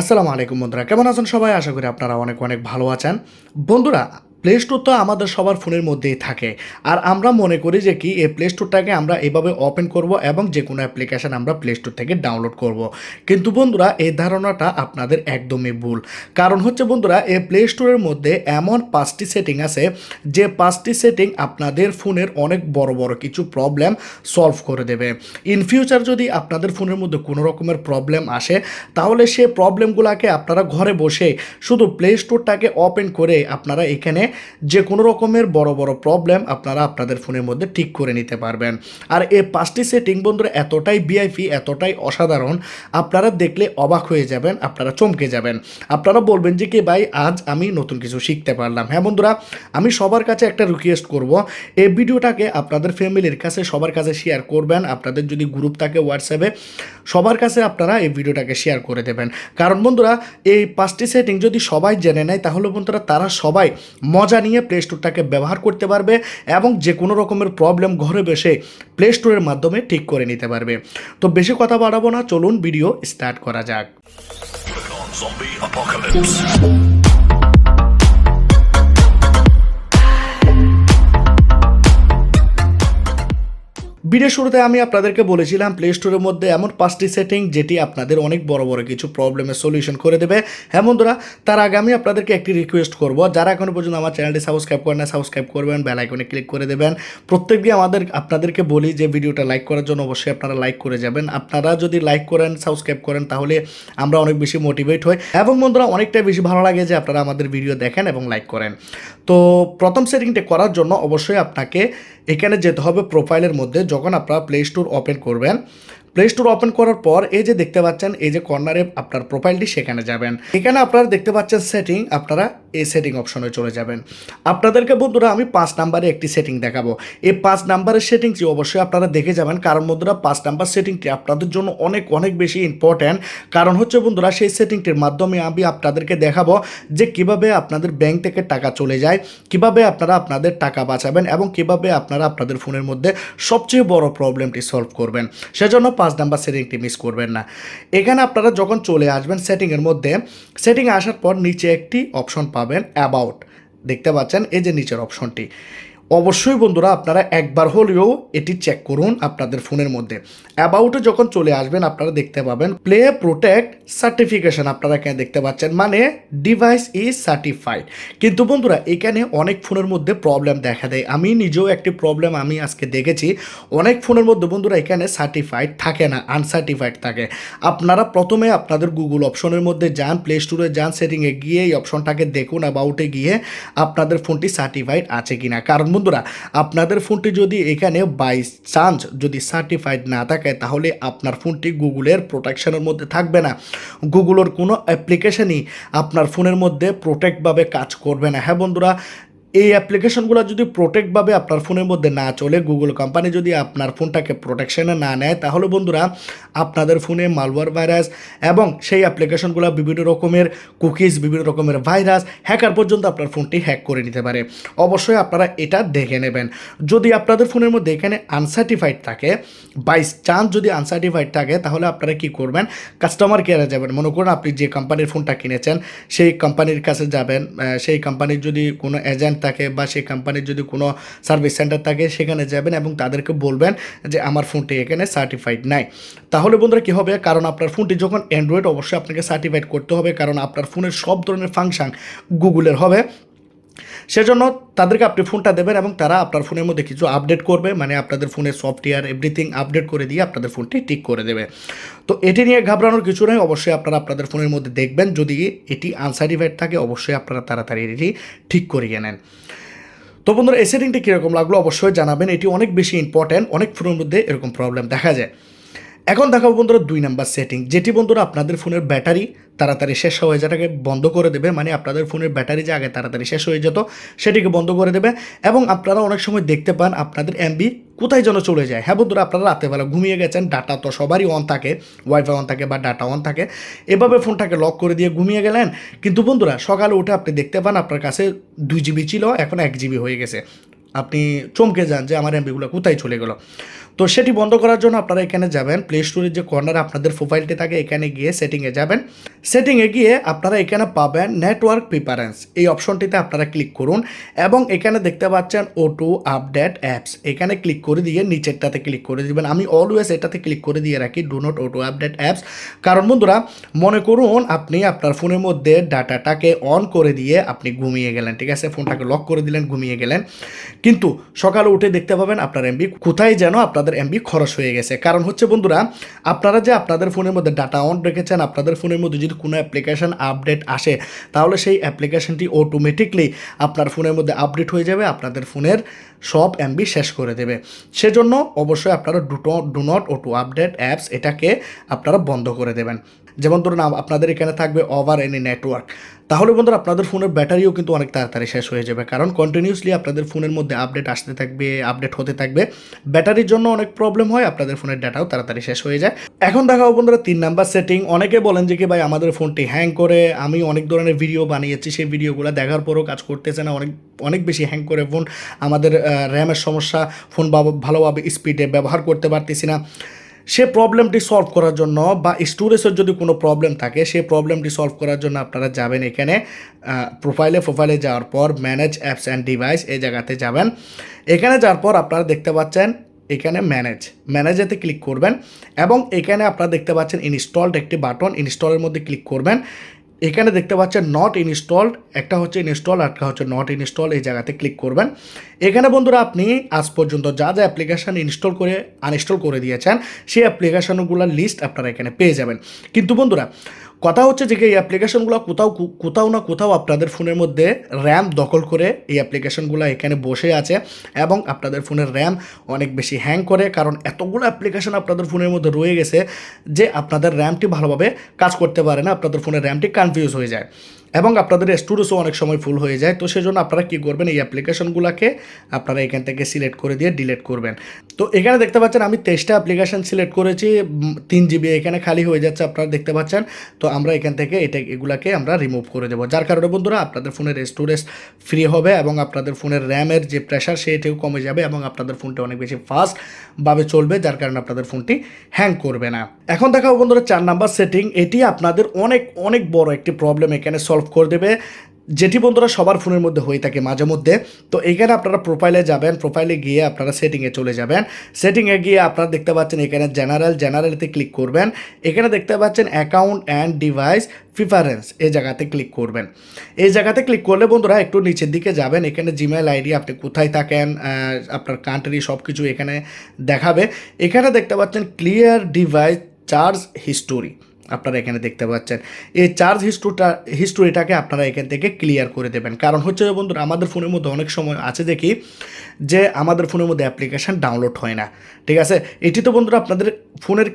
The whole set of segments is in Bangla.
আসসালামু আলাইকুম বন্ধুরা, কেমন আছেন সবাই? আশা করি আপনারা অনেক অনেক ভালো আছেন। বন্ধুরা, প্লে স্টোর তো আমাদের সবার ফোনের মধ্যেই থাকে, আর আমরা মনে করি যে কি এই প্লে স্টোরটাকে আমরা এভাবে ওপেন করব এবং যে কোনো অ্যাপ্লিকেশান আমরা প্লে স্টোর থেকে ডাউনলোড করব। কিন্তু বন্ধুরা, এই ধারণাটা আপনাদের একদমই ভুল। কারণ হচ্ছে বন্ধুরা, এই প্লে স্টোরের মধ্যে এমন 5টি সেটিং আছে যে 5টি সেটিং আপনাদের ফোনের অনেক বড় বড় কিছু প্রবলেম সলভ করে দেবে। ইন ফিউচার যদি আপনাদের ফোনের মধ্যে কোনো রকমের প্রবলেম আসে, তাহলে সে প্রবলেমগুলোকে আপনারা ঘরে বসে শুধু প্লে স্টোরটাকে ওপেন করে আপনারা এখানে যে কোনো রকমের বড় বড় প্রবলেম আপনারা আপনাদের ফোনের মধ্যে ঠিক করে নিতে পারবেন। আর এই 5টি সেটিং বন্ধুরা এতটাই ভিআইপি, এতটাই অসাধারণ, আপনারা দেখলে অবাক হয়ে যাবেন, আপনারা চমকে যাবেন। আপনারা বলবেন যে কি ভাই, আজ আমি নতুন কিছু শিখতে পারলাম। হ্যাঁ বন্ধুরা, আমি সবার কাছে একটা রিকোয়েস্ট করব, এই ভিডিওটাকে আপনাদের ফ্যামিলির কাছে সবার কাছে শেয়ার করবেন। আপনাদের যদি গ্রুপ থাকে হোয়াটসঅ্যাপে, সবার কাছে আপনারা এই ভিডিওটাকে শেয়ার করে দেবেন। কারণ বন্ধুরা, এই 5টি সেটিং যদি সবাই জেনে নেয়, তাহলে বন্ধুরা তারা সবাই মজা নিয়ে প্লে স্টোরটাকে ব্যবহার করতে পারবে এবং যে কোনো রকমের প্রবলেম ঘরে বসে প্লে স্টোরের মাধ্যমে ঠিক করে নিতে পারবে। তো বেশি কথা বাড়াবো না, চলুন ভিডিও স্টার্ট করা যাক। ভিডিও শুরুতে আমি আপনাদেরকে বলেছিলাম প্লে স্টোরের মধ্যে এমন 5টি সেটিং যেটি আপনাদের অনেক বড় বড় কিছু প্রবলেমের সলিউশন করে দেবে। হ্যাঁ বন্ধুরা, তার আগে আমি আপনাদেরকে একটি রিকোয়েস্ট করব, যারা এখনো পর্যন্ত আমার চ্যানেলটি সাবস্ক্রাইব করেন না, সাবস্ক্রাইব করবেন, বেল আইকনে ক্লিক করে দেবেন। প্রত্যেকদিন আপনাদেরকে বলি যে ভিডিওটা লাইক করার জন্য অবশ্যই আপনারা লাইক করে যাবেন। আপনারা যদি লাইক করেন, সাবস্ক্রাইব করেন, তাহলে আমরা অনেক বেশি মোটিভেট হই এবং বন্ধুরা অনেকটাই বেশি ভালো লাগে যে আপনারা আমাদের ভিডিও দেখেন এবং লাইক করেন। তো প্রথম সেটিংটা করার জন্য অবশ্যই আপনাকে এখানে যেতে হবে প্রোফাইলের মধ্যে। যখন আপনারা প্লে স্টোর ওপেন করবেন, প্লে স্টোর ওপেন করার পর এই যে দেখতে পাচ্ছেন, এই যে কর্নারে আপনার প্রোফাইলটি, সেখানে যাবেন। এখানে আপনারা দেখতে পাচ্ছেন সেটিং, আপনারা এই সেটিং অপশনে চলে যাবেন। আপনাদেরকে বন্ধুরা আমি 5 নাম্বারে একটি সেটিং দেখাবো। এই 5 নাম্বারের সেটিংটি অবশ্যই আপনারা দেখে যাবেন, কারণ বন্ধুরা 5 নাম্বার সেটিংটি আপনাদের জন্য অনেক অনেক বেশি ইম্পর্ট্যান্ট। কারণ হচ্ছে বন্ধুরা, সেই সেটিংটির মাধ্যমে আমি আপনাদেরকে দেখাবো যে কিভাবে আপনাদের ব্যাংক থেকে টাকা চলে যায়, কিভাবে আপনারা আপনাদের টাকা বাঁচাবেন এবং কিভাবে আপনারা আপনাদের ফোনের মধ্যে সবচেয়ে বড় প্রবলেমটি সলভ করবেন। সেজন্য 5 নাম্বার সেটিংটি মিস করবেন না। এখানে আপনারা যখন চলে আসবেন সেটিংয়ের মধ্যে, সেটিংয়ে আসার পর নিচে একটি অপশন পাবেন অ্যাবাউট, দেখতে পাচ্ছেন এই যে নিচের অপশনটি। অবশ্যই বন্ধুরা আপনারা একবার হলেও এটি চেক করুন আপনাদের ফোনের মধ্যে। অ্যাবাউটে যখন চলে আসবেন, আপনারা দেখতে পাবেন প্লে প্রোটেক্ট সার্টিফিকেশন, আপনারা এখানে দেখতে পাচ্ছেন, মানে ডিভাইস ইজ সার্টিফাইড। কিন্তু বন্ধুরা এখানে অনেক ফোনের মধ্যে প্রবলেম দেখা দেয়। আমি নিজেও একটি প্রবলেম আমি আজকে দেখেছি। অনেক ফোনের মধ্যে বন্ধুরা এখানে সার্টিফাইড থাকে না, আনসার্টিফাইড থাকে। আপনারা প্রথমে আপনাদের গুগল অপশনের মধ্যে যান, প্লে স্টোরে যান, সেটিংয়ে গিয়ে এই অপশনটাকে দেখুন, অ্যাবাউটে গিয়ে আপনাদের ফোনটি সার্টিফাইড আছে কিনা। কারণ বন্ধুরা আপনাদের ফোনটি যদি এখানে বাই চান্স যদি সার্টিফাইড না থাকে, তাহলে আপনার ফোনটি গুগলের প্রোটেকশনের মধ্যে থাকবে না। গুগলের কোনো অ্যাপ্লিকেশনই আপনার ফোনের মধ্যে প্রোটেক্টভাবে কাজ করবে না। হ্যাঁ বন্ধুরা, এই অ্যাপ্লিকেশনগুলো যদি প্রোটেক্টভাবে আপনার ফোনের মধ্যে না চলে, গুগল কোম্পানি যদি আপনার ফোনটাকে প্রোটেকশনে না নেয়, তাহলে বন্ধুরা আপনাদের ফোনে মালওয়্যার ভাইরাস এবং সেই অ্যাপ্লিকেশনগুলো বিভিন্ন রকমের কুকিজ, বিভিন্ন রকমের ভাইরাস, হ্যাকার পর্যন্ত আপনার ফোনটি হ্যাক করে নিতে পারে। অবশ্যই আপনারা এটা দেখে নেবেন। যদি আপনাদের ফোনের মধ্যে এখানে আনসার্টিফাইড থাকে, বাই চান্স যদি আনসার্টিফাইড থাকে, তাহলে আপনারা কি করবেন, কাস্টমার কেয়ারে যাবেন। মনে করুন আপনি যে কোম্পানির ফোনটা কিনেছেন সেই কোম্পানির কাছে যাবেন, সেই কোম্পানির যদি কোনো এজেন্ট থাকে বা সেই কোম্পানির যদি কোনো সার্ভিস সেন্টার থাকে, সেখানে যাবেন এবং তাদেরকে বলবেন যে আমার ফোনটি এখানে সার্টিফাইড নাই। তাহলে বন্ধুরা কী হবে, কারণ আপনার ফোনটি যখন অ্যান্ড্রয়েড, অবশ্যই আপনাকে সার্টিফাইড করতে হবে, কারণ আপনার ফোনের সব ধরনের ফাংশন গুগলের হবে। সেজন্য তাদেরকে আপনি ফোনটা দেবেন এবং তারা আপনার ফোনের মধ্যে কিছু আপডেট করবে, মানে আপনাদের ফোনের সফটওয়্যার এভরিথিং আপডেট করে দিয়ে আপনাদের ফোনটি ঠিক করে দেবে। তো এটি নিয়ে ঘাবড়ানোর কিছু নেই। অবশ্যই আপনারা আপনাদের ফোনের মধ্যে দেখবেন, যদি এটি আনসার্টিফাইড থাকে অবশ্যই আপনারা তাড়াতাড়ি এটি ঠিক করিয়ে নেন। তো বন্ধুরা এই সেটিংটি কীরকম লাগলো অবশ্যই জানাবেন। এটি অনেক বেশি ইম্পর্ট্যান্ট, অনেক ফোনের মধ্যে এরকম প্রবলেম দেখা যায়। এখন দেখাবো বন্ধুরা 2 নাম্বার সেটিং, যেটি বন্ধুরা আপনাদের ফোনের ব্যাটারি তাড়াতাড়ি শেষ হয়ে যাওয়াটাকে বন্ধ করে দেবে। মানে আপনাদের ফোনের ব্যাটারি যে আগে তাড়াতাড়ি শেষ হয়ে যেত, সেটিকে বন্ধ করে দেবে। এবং আপনারা অনেক সময় দেখতে পান আপনাদের এমবি কোথায় যেন চলে যায়। হ্যাঁ বন্ধুরা, আপনারা রাতেরবেলা ঘুমিয়ে গেছেন, ডাটা তো সবারই অন থাকে, ওয়াইফাই অন থাকে বা ডাটা অন থাকে, এভাবে ফোনটাকে লক করে দিয়ে ঘুমিয়ে গেলেন। কিন্তু বন্ধুরা সকালে উঠে আপনি দেখতে পান আপনার কাছে 2 জিবি ছিল, এখন 1 জিবি হয়ে গেছে। আপনি চমকে যান যে আমার এমবিগুলো কোথায় চলে গেল। তো সেটি বন্ধ করার জন্য আপনারা এখানে যাবেন, প্লে স্টোরের যে কর্নারে আপনাদের প্রোফাইলটি থাকে এখানে গিয়ে সেটিংয়ে যাবেন। সেটিংয়ে গিয়ে আপনারা এখানে পাবেন নেটওয়ার্ক প্রিফারেন্স, এই অপশনটিতে আপনারা ক্লিক করুন এবং এখানে দেখতে পাচ্ছেন অটো আপডেট অ্যাপস, এখানে ক্লিক করে দিয়ে নিচেরটাতে ক্লিক করে দিবেন। আমি অলওয়েজ এটাতে ক্লিক করে দিয়ে রাখি do not auto update apps, কারণ বন্ধুরা মনে করুন আপনি আপনার ফোনের মধ্যে ডাটাটাকে অন করে দিয়ে আপনি ঘুমিয়ে গেলেন, ঠিক আছে, ফোনটাকে লক করে দিলেন, ঘুমিয়ে গেলেন, কিন্তু সকালে উঠে দেখতে পাবেন আপনার এমবি কোথায় যেন আপনাদের এমবি খরচ হয়ে গেছে। কারণ হচ্ছে বন্ধুরা আপনারা যে আপনাদের ফোনের মধ্যে ডাটা অন রেখেছেন, আপনাদের ফোনের মধ্যে যদি কোনো অ্যাপ্লিকেশন আপডেট আসে তাহলে সেই অ্যাপ্লিকেশনটি অটোমেটিকলি আপনার ফোনের মধ্যে আপডেট হয়ে যাবে, আপনাদের ফোনের সব এমবি শেষ করে দেবে। সেজন্য অবশ্যই আপনারা do not auto update apps এটাকে আপনারা বন্ধ করে দেবেন। যেমন ধরুন আপনাদের এখানে থাকবে ওভার এনি নেটওয়ার্ক, তাহলে বন্ধুরা আপনাদের ফোনের ব্যাটারিও কিন্তু অনেক তাড়াতাড়ি শেষ হয়ে যাবে, কারণ কন্টিনিউসলি আপনাদের ফোনের মধ্যে আপডেট আসতে থাকবে, আপডেট হতে থাকবে, ব্যাটারির জন্য অনেক প্রবলেম হয়, আপনাদের ফোনের ডাটাও তাড়াতাড়ি শেষ হয়ে যায়। এখন দেখাবো বন্ধুরা 3 নাম্বার সেটিং। অনেকে বলেন যে কি ভাই আমাদের ফোনটি হ্যাং করে, আমি অনেক ধরনের ভিডিও বানিয়েছি, সেই ভিডিওগুলো দেখার পরও কাজ করতেছে না, অনেক বেশি হ্যাং করে ফোন, আমাদের র্যামের সমস্যা, ফোন ভালোভাবে স্পিডে ব্যবহার করতে পারতেছি না। সে প্রবলেমটি সলভ করার জন্য বা স্টোরেজের যদি কোনো প্রবলেম থাকে সেই প্রবলেমটি সলভ করার জন্য আপনারা যাবেন এখানে প্রোফাইলে যাওয়ার পর ম্যানেজ অ্যাপস অ্যান্ড ডিভাইস এই জায়গাতে যাবেন। এখানে যাওয়ার পর আপনারা দেখতে পাচ্ছেন এখানে ম্যানেজেতে ক্লিক করবেন এবং এখানে আপনারা দেখতে পাচ্ছেন ইনস্টলড একটি বাটন, ইনস্টলের মধ্যে ক্লিক করবেন। এখানে দেখতে পাচ্ছেন নট ইনস্টলড, একটা হচ্ছে ইনস্টল আর একটা হচ্ছে নট ইনস্টল, এই জায়গাতে ক্লিক করবেন। এখানে বন্ধুরা আপনি আজ পর্যন্ত যা যা অ্যাপ্লিকেশান আনইনস্টল করে দিয়েছেন সেই অ্যাপ্লিকেশানগুলোর লিস্ট আপনারা এখানে পেয়ে যাবেন। কিন্তু বন্ধুরা কথা হচ্ছে যে এই অ্যাপ্লিকেশনগুলো কোথাও না কোথাও আপনাদের ফোনের মধ্যে র্যাম দখল করে এই অ্যাপ্লিকেশনগুলো এখানে বসে আছে এবং আপনাদের ফোনের র্যাম অনেক বেশি হ্যাং করে, কারণ এতগুলো অ্যাপ্লিকেশন আপনাদের ফোনের মধ্যে রয়ে গেছে যে আপনাদের র্যামটি ভালোভাবে কাজ করতে পারে না, আপনাদের ফোনের র্যামটি কনফিউজ হয়ে যায় এবং আপনাদের স্টোরেজও অনেক সময় ফুল হয়ে যায়। তো সেজন্য আপনারা কী করবেন, এই অ্যাপ্লিকেশনগুলোকে আপনারা এখান থেকে সিলেক্ট করে দিয়ে ডিলিট করবেন। তো এখানে দেখতে পাচ্ছেন আমি 23টা অ্যাপ্লিকেশন সিলেক্ট করেছি, 3 GB এখানে খালি হয়ে যাচ্ছে আপনারা দেখতে পাচ্ছেন। তো আমরা এখান থেকে এগুলাকে আমরা রিমুভ করে দেবো, যার কারণে বন্ধুরা আপনাদের ফোনের স্টোরেজ ফ্রি হবে এবং আপনাদের ফোনের র্যামের যে প্রেশার সেটিও কমে যাবে এবং আপনাদের ফোনটি অনেক বেশি ফাস্টভাবে চলবে, যার কারণে আপনাদের ফোনটি হ্যাং করবে না। এখন দেখাবো বন্ধুরা 4 নাম্বার সেটিং। এটি আপনাদের অনেক বড় একটি প্রবলেম এখানে সলভ করে দেবে, যেটি বন্ধুরা সবার ফোনের মধ্যে হয়ে থাকে মাঝে মধ্যে। তো এখানে আপনারা প্রোফাইলে যাবেন, প্রোফাইলে গিয়ে আপনারা সেটিংয়ে চলে যাবেন। সেটিংয়ে গিয়ে আপনারা দেখতে পাচ্ছেন এখানে জেনারেলতে ক্লিক করবেন। এখানে দেখতে পাচ্ছেন অ্যাকাউন্ট অ্যান্ড ডিভাইস প্রিফারেন্স, এই জায়গাতে ক্লিক করবেন। এই জায়গাতে ক্লিক করলে বন্ধুরা একটু নিচের দিকে যাবেন, এখানে জিমেইল আইডি, আপনি কোথায় থাকেন, আপনার কান্ট্রি সব কিছু এখানে দেখাবে। এখানে দেখতে পাচ্ছেন ক্লিয়ার ডিভাইস চার্জ হিস্টোরি, আপনারা এখানে দেখতে পাচ্ছেন এই চার্জ হিস্টোরিটাকে আপনারা এখান থেকে ক্লিয়ার করে দেবেন। কারণ হচ্ছে বন্ধুরা আমাদের ফোনের মধ্যে অনেক সময় আছে দেখি যে আমাদের ফোনের মধ্যে অ্যাপ্লিকেশান ডাউনলোড হয় না, ঠিক আছে, এটি তো বন্ধুরা আপনাদের ফোনের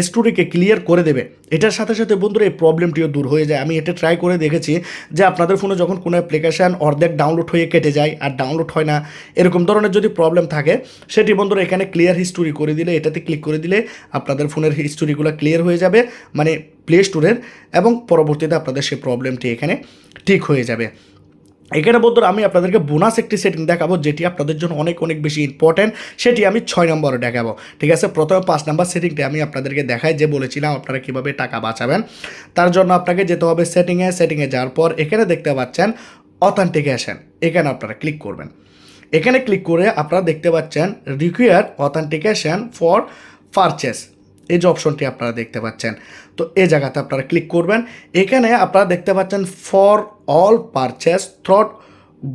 স্টোরিকে ক্লিয়ার করে দেবে। এটার সাথে সাথে বন্ধুরা এই প্রবলেমটিও দূর হয়ে যায়। আমি এটা ট্রাই করে দেখেছি যে আপনাদের ফোনে যখন কোনো অ্যাপ্লিকেশান অর্ধেক ডাউনলোড হয়ে কেটে যায় আর ডাউনলোড হয় না, এরকম ধরনের যদি প্রবলেম থাকে সেটি বন্ধুরা এখানে ক্লিয়ার হিস্টোরি করে দিলে, এটাতে ক্লিক করে দিলে আপনাদের ফোনের হিস্টোরিগুলো ক্লিয়ার হয়ে যাবে, মানে প্লে স্টোরের, এবং পরবর্তীতে আপনাদের সেই প্রবলেমটি এখানে ঠিক হয়ে যাবে। এখানে বন্ধুরা আমি আপনাদেরকে বোনাস একটি সেটিং দেখাবো যেটি আপনাদের জন্য অনেক বেশি ইম্পর্ট্যান্ট, সেটি আমি 6 নম্বরে দেখাবো, ঠিক আছে। প্রথমে 5 নম্বর সেটিংটি আমি আপনাদেরকে দেখাই, যে বলেছিলাম আপনারা কীভাবে টাকা বাঁচাবেন। তার জন্য আপনাকে যেতে হবে সেটিংয়ে যাওয়ার পর এখানে দেখতে পাচ্ছেন অথেন্টিকেশন, এখানে আপনারা ক্লিক করবেন। এখানে ক্লিক করে আপনারা দেখতে পাচ্ছেন রিকোয়ার অথেন্টিকেশন ফর পারচেস, এই যে অপশনটি আপনারা দেখতে পাচ্ছেন। তো এই জায়গাতে আপনারা ক্লিক করবেন। এখানে আপনারা দেখতে পাচ্ছেন for all purchase through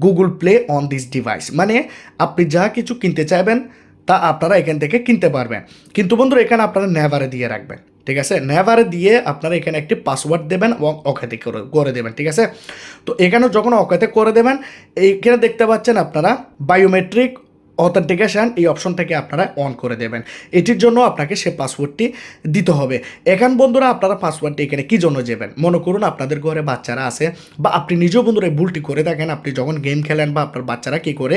Google play on this device, মানে আপনি যা কিছু কিনতে চাইবেন তা আপনারা এখান থেকে কিনতে পারবেন। কিন্তু বন্ধুরা এখানে আপনারা নেভারে দিয়ে রাখবেন, ঠিক আছে, নেভারে দিয়ে আপনারা এখানে একটি পাসওয়ার্ড দেবেন এবং অকেতে করে দেবেন, ঠিক আছে। তো এখানে যখন অকেতে করে দেবেন এইখানে দেখতে পাচ্ছেন আপনারা বায়োমেট্রিক অথেন্টিকেশন, এই অপশনটাকে আপনারা অন করে দেবেন। এটির জন্য আপনাকে সে পাসওয়ার্ডটি দিতে হবে। এখন বন্ধুরা আপনারা পাসওয়ার্ডটি এখানে কী জন্য দেবেন, মনে করুন আপনাদের ঘরে বাচ্চারা আছে বা আপনি নিজেও বন্ধুরা এই ভুলটি করে থাকেন, আপনি যখন গেম খেলেন বা আপনার বাচ্চারা কী করে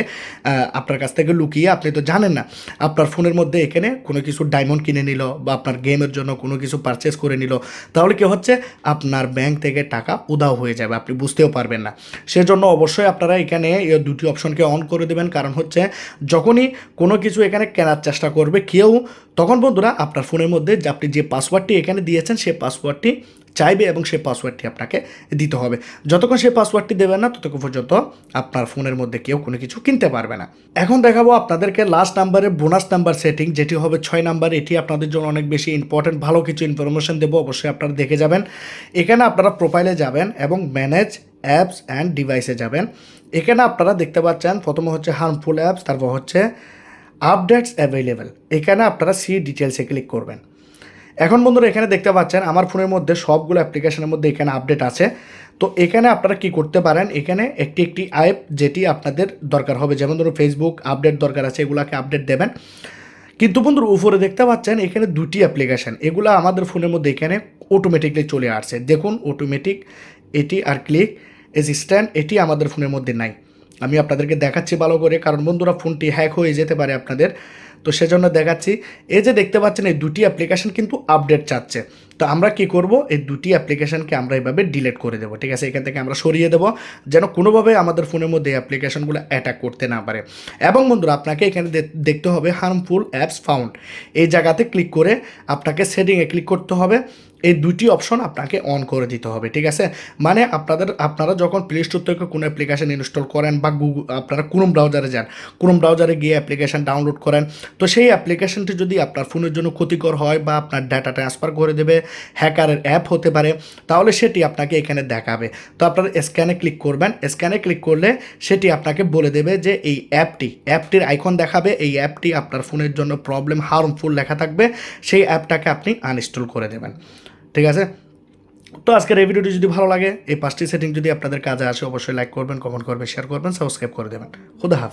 আপনার কাছ থেকে লুকিয়ে, আপনি তো জানেন না, আপনার ফোনের মধ্যে এখানে কোনো কিছু ডায়মন্ড কিনে নিল বা আপনার গেমের জন্য কোনো কিছু পারচেস করে নিল, তাহলে কী হচ্ছে আপনার ব্যাংক থেকে টাকা উধাও হয়ে যাবে, আপনি বুঝতেও পারবেন না। সেজন্য অবশ্যই আপনারা এখানে এই দুটি অপশনকে অন করে দেবেন। কারণ হচ্ছে যখনই কোনো কিছু এখানে কেনার চেষ্টা করবে কেউ, তখন বন্ধুরা আপনার ফোনের মধ্যে যে আপনি যে পাসওয়ার্ডটি এখানে দিয়েছেন সেই পাসওয়ার্ডটি চাইবে এবং সেই পাসওয়ার্ডটি আপনাকে দিতে হবে। যতক্ষণ সেই পাসওয়ার্ডটি দেবেন না ততক্ষণ পর্যন্ত আপনার ফোনের মধ্যে কেউ কোনো কিছু কিনতে পারবে না। এখন দেখাবো আপনাদেরকে লাস্ট নাম্বারের বোনাস নাম্বার সেটিং, যেটি হবে 6 নাম্বার। এটি আপনাদের জন্য অনেক বেশি ইম্পর্টেন্ট, ভালো কিছু ইনফরমেশন দেবো, অবশ্যই আপনারা দেখে যাবেন। এখানে আপনারা প্রোফাইলে যাবেন এবং ম্যানেজ অ্যাপস অ্যান্ড ডিভাইসে যাবেন। এখানে আপনারা দেখতে পাচ্ছেন প্রথমে হচ্ছে হার্মফুল অ্যাপস, তারপর হচ্ছে আপডেটস অ্যাভেলেবেল। এখানে আপনারা সি ডিটেলসে ক্লিক করবেন। এখন বন্ধুরা এখানে দেখতে পাচ্ছেন আমার ফোনের মধ্যে সবগুলো অ্যাপ্লিকেশনের মধ্যে এখানে আপডেট আছে। তো এখানে আপনারা কি করতে পারেন, এখানে একটি অ্যাপ যেটি আপনাদের দরকার হবে, যেমন ধরুন ফেসবুক আপডেট দরকার আছে, এগুলাকে আপডেট দেবেন। কিন্তু বন্ধুরা উপরে দেখতে পাচ্ছেন এখানে দুটি অ্যাপ্লিকেশান, এগুলো আমাদের ফোনের মধ্যে এখানে অটোমেটিকলি চলে আসছে। দেখুন অটোমেটিক এটি আর ক্লিক অ্যাসিস্ট্যান্ট, এটি আমাদের ফোনের মধ্যে নাই। আমি আপনাদেরকে দেখাচ্ছি ভালো করে, কারণ বন্ধুরা ফোনটি হ্যাক হয়ে যেতে পারে আপনাদের, তো সেজন্য দেখাচ্ছি। এই যে দেখতে পাচ্ছেন এই দুটি অ্যাপ্লিকেশান কিন্তু আপডেট চাচ্ছে। তো আমরা কি করব, এই দুটি অ্যাপ্লিকেশানকে আমরা এইভাবে ডিলিট করে দেবো, ঠিক আছে? এখান থেকে আমরা সরিয়ে দেবো যেন কোনোভাবে আমাদের ফোনের মধ্যে এই অ্যাপ্লিকেশানগুলো অ্যাটাক করতে না পারে। এবং বন্ধুরা আপনাকে এখানে দেখতে হবে হার্মফুল অ্যাপস ফাউন্ড, এই জায়গাতে ক্লিক করে আপনাকে সেটিংয়ে ক্লিক করতে হবে। এই দুটি অপশন আপনাকে অন করে দিতে হবে, ঠিক আছে? মানে আপনারা যখন প্লে স্টোর থেকে কোনো অ্যাপ্লিকেশান ইনস্টল করেন বা আপনারা ক্রোম ব্রাউজারে যান, ক্রোম ব্রাউজারে গিয়ে অ্যাপ্লিকেশান ডাউনলোড করেন, তো সেই অ্যাপ্লিকেশানটি যদি আপনার ফোনের জন্য ক্ষতিকর হয় বা আপনার ডাটা ট্রান্সফার করে দেবে, হ্যাকারের অ্যাপ হতে পারে, তাহলে সেটি আপনাকে এখানে দেখাবে। তো আপনারা স্ক্যানে ক্লিক করবেন, স্ক্যানে ক্লিক করলে সেটি আপনাকে বলে দেবে যে এই অ্যাপটির আইকন দেখাবে, এই অ্যাপটি আপনার ফোনের জন্য প্রবলেম হার্মফুল লেখা থাকবে, সেই অ্যাপটাকে আপনি আনইনস্টল করে দেবেন, ঠিক আছে? তো আজকের এই ভিডিওটি যদি ভালো লাগে, এই 5টি সেটিং যদি আপনাদের কাজে আসে, অবশ্যই লাইক করবেন, কমেন্ট করবেন, শেয়ার করবেন, সাবস্ক্রাইব করে দেবেন। খুদা হাফেজ।